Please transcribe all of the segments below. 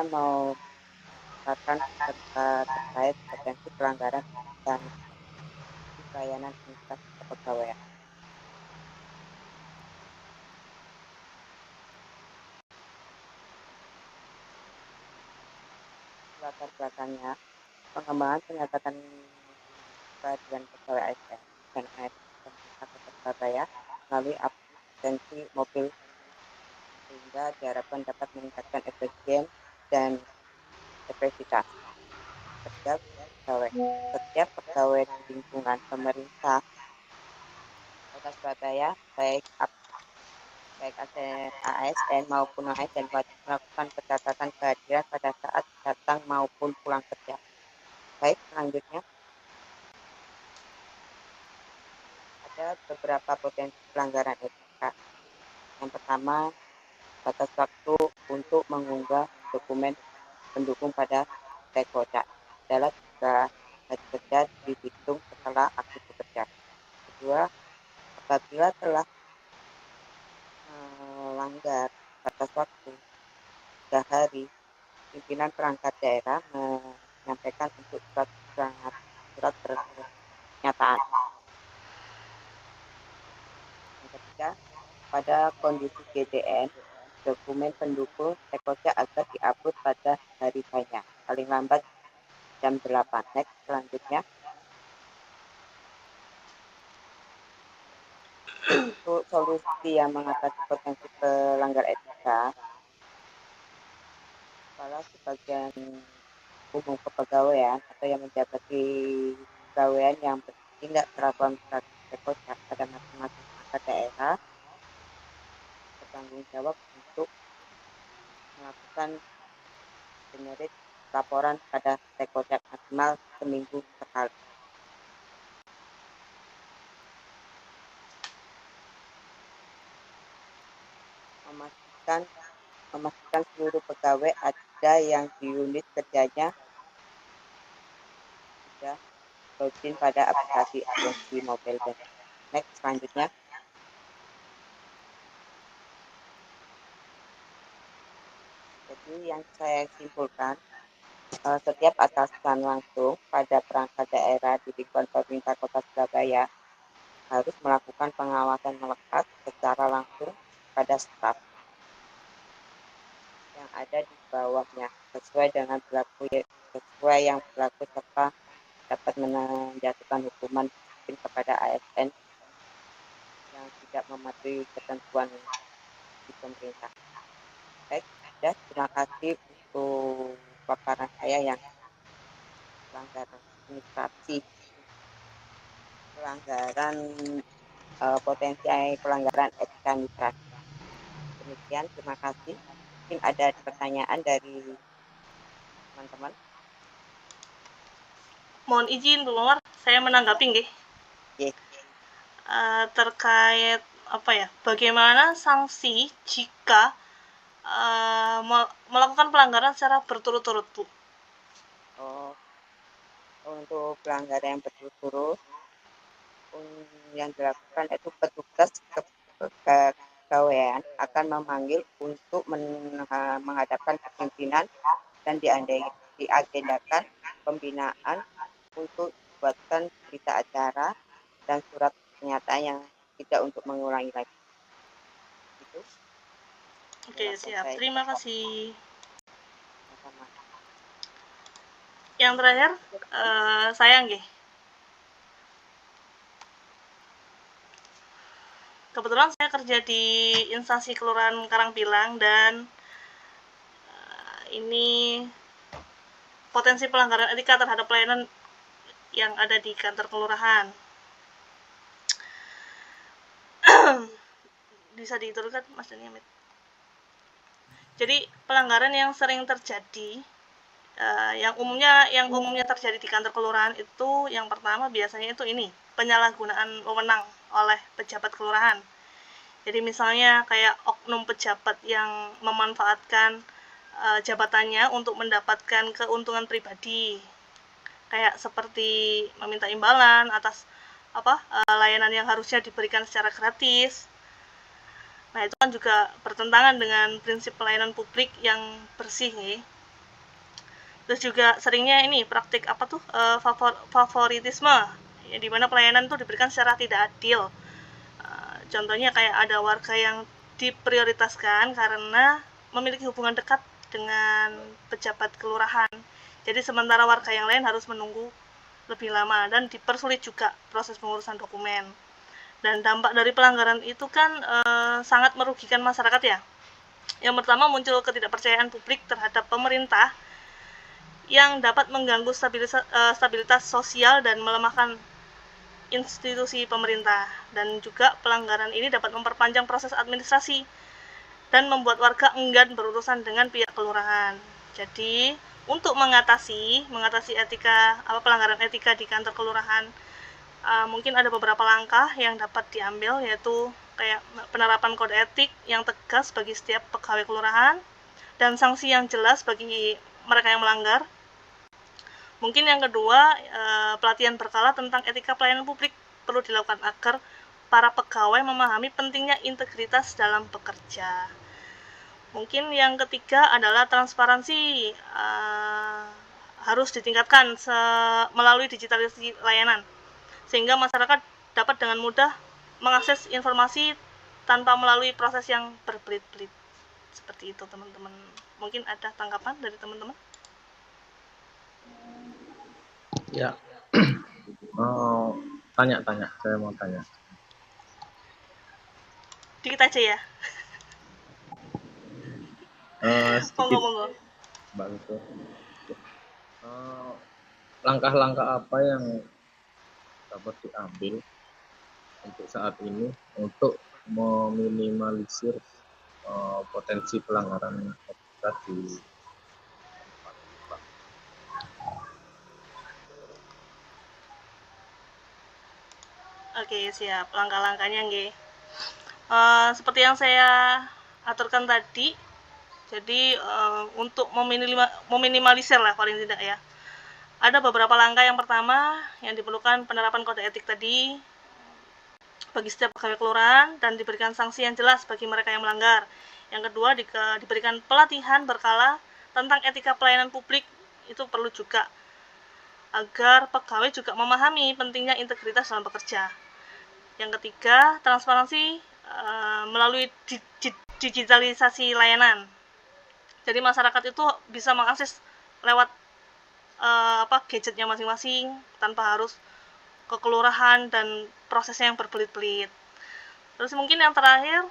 mau mengungkapkan terkait potensi pelanggaran dan pelayanan administrasi kepegawaian. Latar belakangnya, pengembangan penyadapan peradilan pegawai ASN dan ASN Kota Surabaya melalui aplikasi mobil sehingga diharapkan dapat meningkatkan efisien dan efektivitas kerja pegawai. Setiap pegawai di lingkungan pemerintah Kota Surabaya, baik ASN maupun non-ASN wajib melakukan pencatatan kehadiran pada saat datang maupun pulang kerja. Baik, selanjutnya ada beberapa potensi pelanggaran etika. Yang pertama, batas waktu untuk mengunggah dokumen pendukung pada Tekoca adalah 3 hari kerja dihitung setelah aktif bekerja. Kedua, apabila telah melanggar batas waktu 3 hari, pimpinan perangkat daerah menyampaikan untuk surat pernyataan. Yang ketiga, pada kondisi GDN, dokumen pendukung Tekoca agar diupload pada hari hanya, paling lambat jam 8. Next, selanjutnya. Untuk solusi yang mengatasi potensi pelanggar etika, kepala sebagian umum kepegawaian atau yang menjabat di kepegawaian yang bertindak terhadap Tekoca pada masing-masing perangkat daerah bertanggung jawab untuk melakukan generate laporan pada Tekoca maksimal seminggu sekali. Memastikan seluruh pegawai ada yang di unit kerjanya sudah login pada aplikasi ISG Mobile Banking. Next, selanjutnya. Jadi yang saya simpulkan, setiap atasan langsung pada perangkat daerah di lingkungan pemerintah Kota Surabaya harus melakukan pengawasan melekat secara langsung pada staf yang ada di bawahnya sesuai yang berlaku serta dapat menjatuhkan hukuman disiplin kepada ASN yang tidak mematuhi ketentuan di pemerintah. Baik, terima kasih untuk paparan saya yang potensi pelanggaran etika administrasi. Demikian, terima kasih. Mungkin ada pertanyaan dari teman-teman. Mohon izin Bu Mawar, saya menanggapi nggih. Terkait bagaimana sanksi jika melakukan pelanggaran secara berturut-turut, Bu? Untuk pelanggaran yang berturut-turut yang dilakukan itu petugas kepegawaian akan memanggil untuk menghadapkan pimpinan dan diagendakan pembinaan untuk buatkan berita acara dan surat pernyataan yang tidak untuk mengulangi lagi. Itu. Oke, siap. Terima kasih. Yang terakhir, saya nggih. Kebetulan saya kerja di instansi Kelurahan Karangpilang dan ini potensi pelanggaran etika terhadap pelayanan yang ada di kantor kelurahan. Bisa diturunkan, Mas Daniel. Jadi pelanggaran yang sering terjadi, yang umumnya terjadi di kantor kelurahan itu, yang pertama biasanya itu ini penyalahgunaan wewenang oleh pejabat kelurahan. Jadi misalnya kayak oknum pejabat yang memanfaatkan jabatannya untuk mendapatkan keuntungan pribadi, kayak seperti meminta imbalan atas layanan yang harusnya diberikan secara gratis. Nah, itu kan juga bertentangan dengan prinsip pelayanan publik yang bersih nih. Terus juga seringnya ini praktik apa tuh favoritisme, ya, di mana pelayanan tuh diberikan secara tidak adil. Contohnya kayak ada warga yang diprioritaskan karena memiliki hubungan dekat dengan pejabat kelurahan. Jadi sementara warga yang lain harus menunggu lebih lama dan dipersulit juga proses pengurusan dokumen. Dan dampak dari pelanggaran itu kan sangat merugikan masyarakat ya. Yang pertama muncul ketidakpercayaan publik terhadap pemerintah yang dapat mengganggu stabilitas sosial dan melemahkan institusi pemerintah. Dan juga pelanggaran ini dapat memperpanjang proses administrasi dan membuat warga enggan berurusan dengan pihak kelurahan. Jadi, untuk mengatasi pelanggaran etika di kantor kelurahan, mungkin ada beberapa langkah yang dapat diambil, yaitu kayak penerapan kode etik yang tegas bagi setiap pegawai kelurahan dan sanksi yang jelas bagi mereka yang melanggar. Mungkin yang kedua, pelatihan berkala tentang etika pelayanan publik perlu dilakukan agar para pegawai memahami pentingnya integritas dalam bekerja. Mungkin yang ketiga adalah transparansi, harus ditingkatkan melalui digitalisasi layanan, sehingga masyarakat dapat dengan mudah mengakses informasi tanpa melalui proses yang berbelit-belit. Seperti itu teman-teman. Mungkin ada tanggapan dari teman-teman? Ya, tanya, saya mau tanya. Dikit aja ya. Sedikit, Monggo. Mbak Vito. Langkah-langkah apa yang dapat diambil untuk saat ini untuk meminimalisir potensi pelanggaran etika di tempat, Pak? Oke, siap. Langkah-langkahnya nggih. Seperti yang saya aturkan tadi, jadi untuk meminimalisir lah paling tidak ya. Ada beberapa langkah. Yang pertama, yang diperlukan penerapan kode etik tadi bagi setiap pegawai kelurahan dan diberikan sanksi yang jelas bagi mereka yang melanggar. Yang kedua, diberikan pelatihan berkala tentang etika pelayanan publik, itu perlu juga agar pegawai juga memahami pentingnya integritas dalam bekerja. Yang ketiga, transparansi melalui digitalisasi layanan. Jadi masyarakat itu bisa mengakses lewat gadgetnya masing-masing tanpa harus ke kelurahan dan prosesnya yang berbelit-belit. Terus mungkin yang terakhir,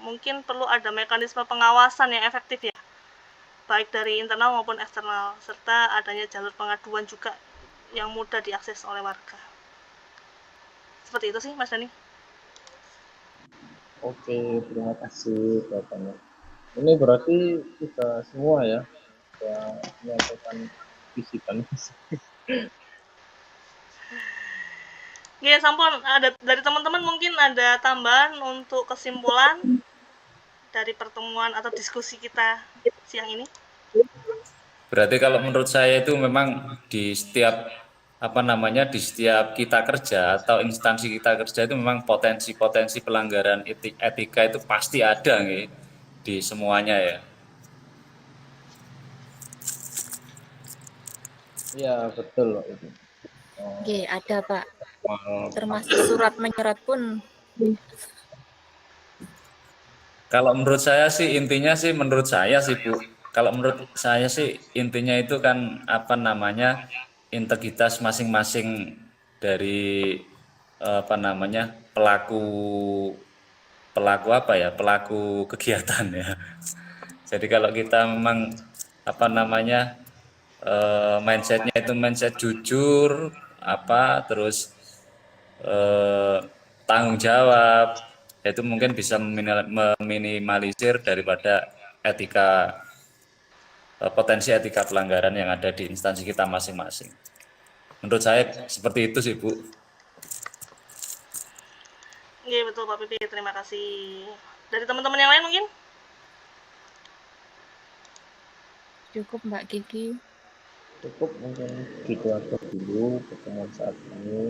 mungkin perlu ada mekanisme pengawasan yang efektif ya, baik dari internal maupun eksternal, serta adanya jalur pengaduan juga yang mudah diakses oleh warga. Seperti itu sih, Mas Dani. Oke, terima kasih jawabannya. Ini berarti kita semua ya, menyampaikan visi dan misi. Ya, sampun, ada dari teman-teman mungkin ada tambahan untuk kesimpulan dari pertemuan atau diskusi kita siang ini? Berarti kalau menurut saya itu memang di setiap di setiap kita kerja atau instansi kita kerja itu memang potensi-potensi pelanggaran etika itu pasti ada nih di semuanya ya. Iya, betul loh itu. Oke, ada Pak. Termasuk surat menyurat pun. Kalau menurut saya sih intinya sih menurut saya sih Bu, kalau menurut saya sih intinya itu kan integritas masing-masing dari pelaku pelaku kegiatan ya. Jadi kalau kita memang mindsetnya itu mindset jujur terus tanggung jawab, itu mungkin bisa meminimalisir daripada potensi etika pelanggaran yang ada di instansi kita masing-masing. Menurut saya seperti itu sih Bu. Iya betul Pak Pipi, terima kasih. Dari teman-teman yang lain mungkin? Cukup Mbak Kiki. Cukup mungkin gitu aja dulu pertemuan saat ini.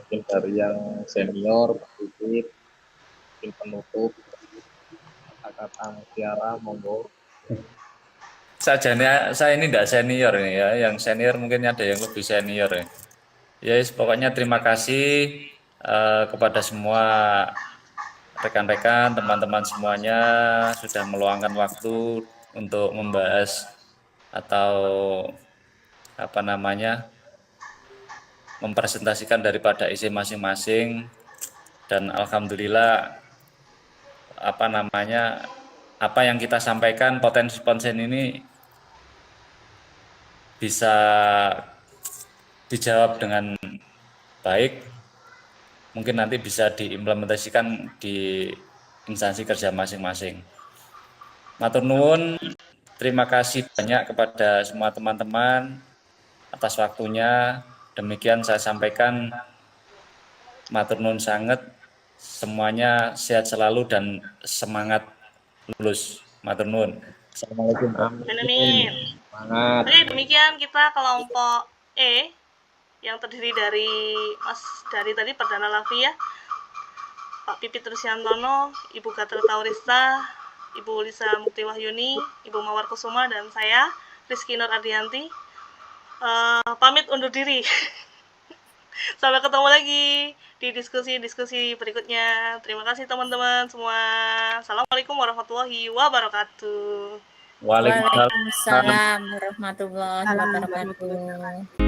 Mungkin dari yang senior, Pak Pipit, mungkin penutup kata-kata Mutiara, monggo. sajanya saya ini tidak senior ini ya, yang senior mungkin ada yang lebih senior ya. Ya, pokoknya terima kasih kepada semua rekan-rekan, teman-teman semuanya sudah meluangkan waktu untuk membahas atau apa namanya mempresentasikan daripada isi masing-masing, dan alhamdulillah apa namanya apa yang kita sampaikan potensi-potensi ini bisa dijawab dengan baik, mungkin nanti bisa diimplementasikan di instansi kerja masing-masing. Matur nuwun, terima kasih banyak kepada semua teman-teman atas waktunya. Demikian saya sampaikan, matur nuwun sangat, semuanya sehat selalu dan semangat lulus. Matur nuwun. Assalamualaikum. Amin. Amin. Semangat. Oke, demikian kita kelompok E yang terdiri dari tadi Perdana Lavia, Pak Pipit Rusyantono, Ibu Gatra Taurista, Ibu Lisa Mukti Wahyuni, Ibu Mawar Kusuma, dan saya Rizky Nur Ardianti. Pamit undur diri. Sampai ketemu lagi di diskusi-diskusi berikutnya. Terima kasih teman-teman semua. Assalamualaikum warahmatullahi wabarakatuh. Waalaikumsalam. Waalaikumsalam warahmatullahi wabarakatuh.